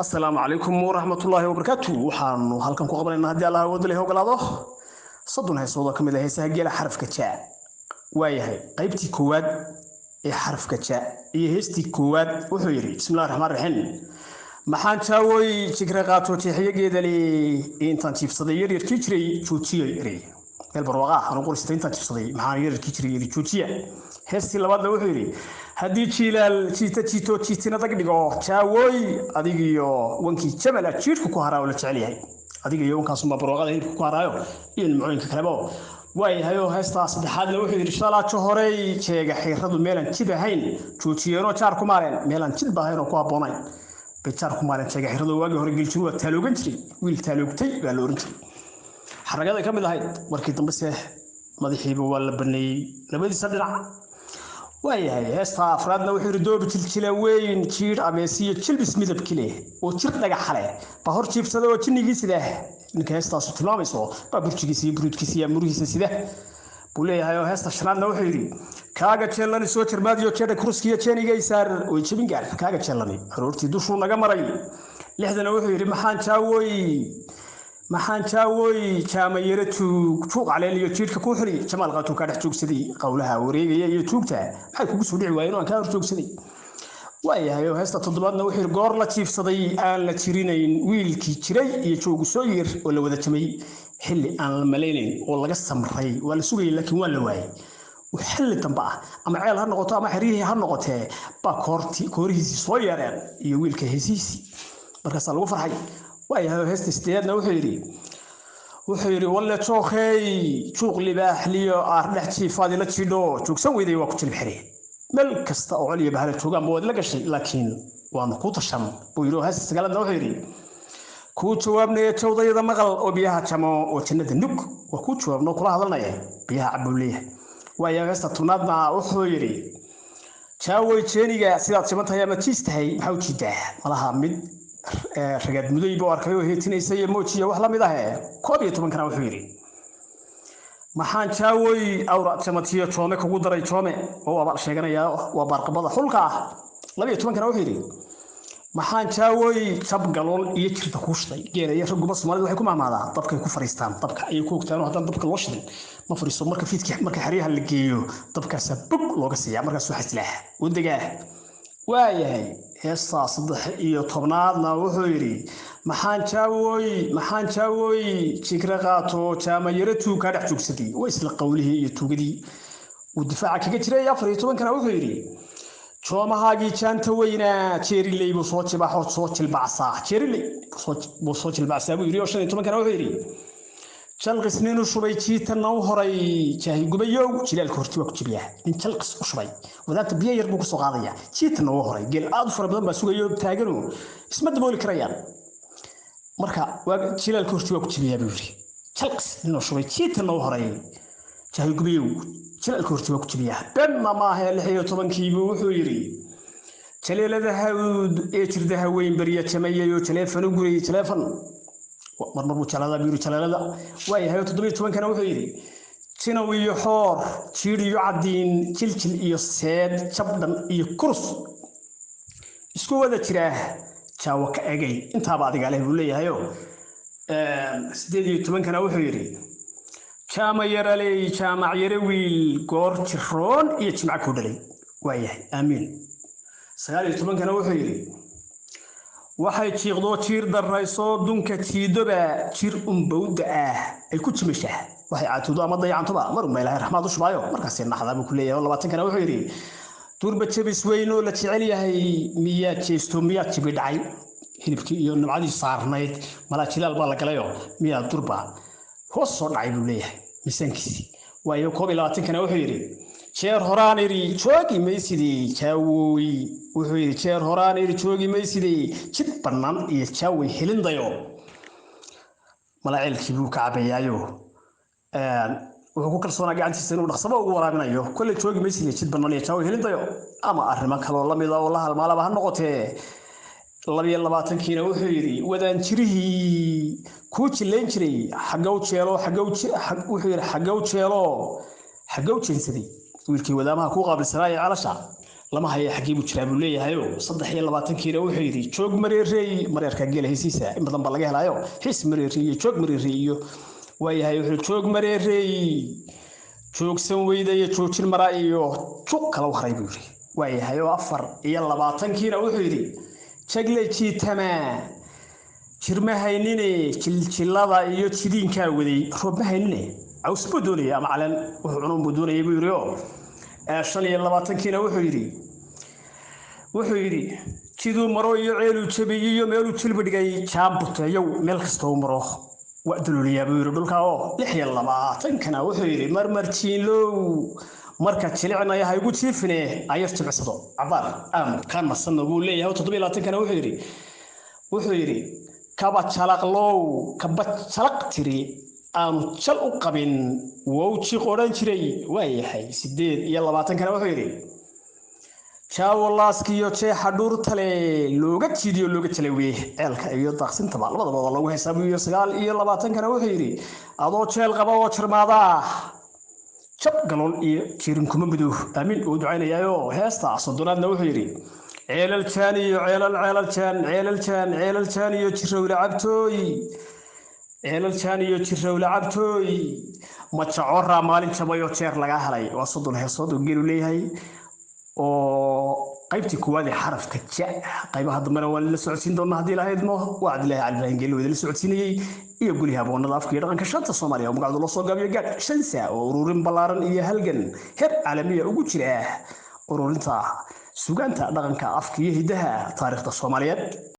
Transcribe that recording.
السلام عليكم ورحمة الله وبركاته وحان halkan ku qabanayna hadii Allah wada leeyahay ogolaado sadun heesooda kamid ah heesaha geela xarafka ja waayahay qaybtii koowaad ee xarafka ja iyo heestii koowaad wuxuu yiri bismillaahir rahmaanir rahiim maxaan taaway fikra qaato tixiyageeda li intaan tiibsaday yar jiray joojiyay iri meel barwaaqo aan qoristay intaan tiibsaday maxaan yar jiray joojiya heestii labaadna wuxuu yiri haddii jiilal jiitina dag dhigo jaawoy adigiyo wankii jamala jiirku ku haraa oo la jecel yahay adigiyo wankaas ma barwaaqada inuu ku haraayo in macooyinka kaleba waayahay oo heestaa saddexaadna wuxuu yiri shalaato horey jeega xiradu meelan jid ahayn joojiyeenoo jaar ku maaleen meelan jid baahayn oo ku haboonay bejar ku maaleen jeega xiradu waagi hore giljiru waa taaloogan jiray wiil taaloogtay baa la oran jiray xaragada kamid ahayd markii dambe madaxiiba waa la baneeyay labadiisa dhinac waayahay heesta afraadna wuxuu yiri doob jiljila weyn jiir ameesiyo jilbis midab kile oo jir dhagax xale ba hor jiibsada oo jinnigiisa sida ninka heestaas tilmaamayso ba burjigiisa iyo buruudkiisa iyo murihiisa sida buu leeyahay oo heesta shanaadna wuxuu yiri kaaga jeelani soo jirmaadiyo jeeda kurskiya jeeniga isaar oo jibin gaar kaaga jeelani aroortii dushu naga maray lixdana wuxuu yiri maxaan jaawoy jaamayere tuuq caleeliyo jiirka ku xiri jamaal qaato ka dhex joogsaday qowlaha wareegaya iyo tuugta maxay kugu soo dhici waayeen oo aan ka hor joogsaday waayahay heesta toddobaadna wuxuu goor la jiifsaday aan la tirinayn wiilkii jiray iyo joogu soo yir oo la wada jamay xilli aan la maleynayn oo laga samray waa la sugay laakiin waa la waayay xilli dambe ah ama ceel ha noqoto ama xiriir ha noqotee ba koorihiisi soo yeereen iyo wiilka heesiisi markaas lagu farxay waayahay heesta sideedna wuxuu yiri walla joogay juuq libaax liyo ardhax jiifaadi la jidho joogsan weyday waa ku jilib xireen meel kasta oo caliya bahal jooga ma wad la gashay laakiin waan ku tashan buu yiri heesta sagaalna wuxuu yiri ku jawaabnay jawdayda maqal oo biyaha jamo oo jannada nug waa ku jawaabno kula hadalnay biyaha cabuliya waayahay heesta tunaadna wuxuu yiri jaaway jeeniga sidaad simantahay ama jiistahay waxa uu jiidaa malaha mid ragad muday boo arkayo heetinaysay moojiya wax la mid ah 11 kana wuxuu yiri maxaan jaaway awra jamatiyo joome kugu daray joome oo abaal sheeganaya waa barqabada xulka ah 12 kana wuxuu yiri maxaan jaaway jab galool iyo jirta kuushtay geeraya raguma Soomaalidu waxay ku maamaadaa dabkay ku fariistaan dabka ay ku ogtaan hadan dabka loo shiday ma fariiso marka fiidkii marka xariyaha la geeyo dabkaas bug looga siiyaa markaas waxa islaax wadaga waayahay heesta 13aadna wuxuu yiri maxaan jaaway fikra qaato jaamayere tuug ka dhex joogsaday way isla qowlihii iyo tuugadii uu difaaca kaga jiray 14 kana wuxuu yiri joomahaagii jaanta weyna jeeriley buu soo jilbacsaa jeeriley buu soo jilbacsaa buu yiri 15 kana wuxuu yiri jalqis ninu shubay jiitana u horay jaahi gubayow jilaalka horti waa ku jibiya in jalqis u shubay wadaanta biyo yar buu ku soo qaadaya jiitana u horay geel aad fara badan baa sugayo taagano isma dabooli karayaan marka waa jilaalka horti waa ku jibiya buu yiri jalqis ninu shubay jiitana u horay jaahi gubayow jilaalka horti waa ku jibiya benna ma aha 16 buu wuxuu yiri jaleelada hawd ee jirdaha weyn bariya jamayayo telefoon u guray telefoon marmar buu jalada biiru jalada waayahay 17 kana wuxuu yiri sinaw iyo xoor jiir iyo cadiin jiljil iyo seed jabdan iyo kurs isku wada jira jaawo ka egay intaaba adiga leh buu leeyahay 18 kana wuxuu yiri jaamac yare wiil goor jiroon iyo jimca ku dhalay waayahay aamin 19 kana wuxuu yiri waxay jiiqdo jiir darayso dunka tiidoba jir bawda ah ay ku jimishaa waxay caatudo ama dayacantoba mar meelaha raxmaad u shubaayo markaas naxda buu ku leeyahay 20 kana wuxuu yiri turba jabis weyn oo la jecel yahay miya jeesto miya jibi dhacay hilibkii iyo nimcadii saarnayd mala jilaal baa la galayo miya turba hoos soo dhacay buu leeyahay miisaankiisi waayo 21 kana wuxuu yiri jeer horaan iri joogi maysidii jaawoy wuxuu yiri jeer horaan iri joogi maysidii jid banaan iyo jaawoy helindayo malaa'ilkii buu ka cabayaayo wuxuu ku kalsoonaa gacantiisa inuu dhaqsamo ugu waraabinayo kulli joogi maysidii jid banaan iyo jaawoy helindayo ama arrimo kale oo la mid ah oo la halmaalaba ha noqotee 22 kiina wuxuu yiri wadaan jirihii ku jileen jiray xagow jeelo wuxuu yiri xagow jeensaday wiilkii wadaamaha ku qaabilsanaa calasha lama hayo xagiibu jiraa buu leeyahayo 23 kiina wuxuu yiri joog mareerey mareerka geel haysiisa in badan ba laga helayo xiis mareerey iyo joog mareerey iyo waayahay wuxuu joog mareerey joogsan weyda iyo joojin maraa iyo joog kala waray buu yiri waayahay 24 kiina wuxuu yiri jagle jiitama jirmahaynine jiljilada iyo jidiinka waday roobahaynine awsbu doonaya ama calan wuxuu cunun buu doonayay buu yiri 25 kiina wuxuu yiri jiduu maro iyo ceelu jabiyo iyo meelu jilba dhigay jaambuteeyo meel kasta uu maro waa dululiyaa buu yiri dhulka oo 26 kana wuxuu yiri marmarjiinlow marka jilicnaya ha igu jiifine ayar jibcsado cabaar kan masan buu leeyahay 27 kana wuxuu yiri kaba jalaqlow kaba jalaq tiri aan jal u qabin wowji qoran jiray waayahay 28 kana wuxuu yiri jawlaaskiyo jeexa dhurtale looga jiidiyo looga jaleeway ceelka iyo daaqsinta labadaba lagu xisaabiyo 29 kana wuxuu yiri adoo jeel qaba oo jirmaada jab galol iyo jirin kuma midow aamin oo ducaynayaayo heesta sodonaadna wuxuu yiri ceelal jaan iyo jirowla cabtooy ceelal jaan iyo jirowla cabtooy ma jacora maalin jabayo jeer laga helay waa sodon heesood oo geelu leeyahay oo qaybtii kuwaad ee xarafka ja qaybaha dambana waa la socodsiin doonaa hadii la haydmo waa Cabdilaahi Cali Geelu wada la socodsiinayay iyo guriga aboonada afka iyo dhaqanka shanta Soomaaliya oo magacdu la soo gaabiyo gaad 5 saac oo ururin balaaran iyo halgan heer caalami ah ugu jira ururinta suugaanta dhaqanka afka iyo hidaha taariikhda Soomaaliyeed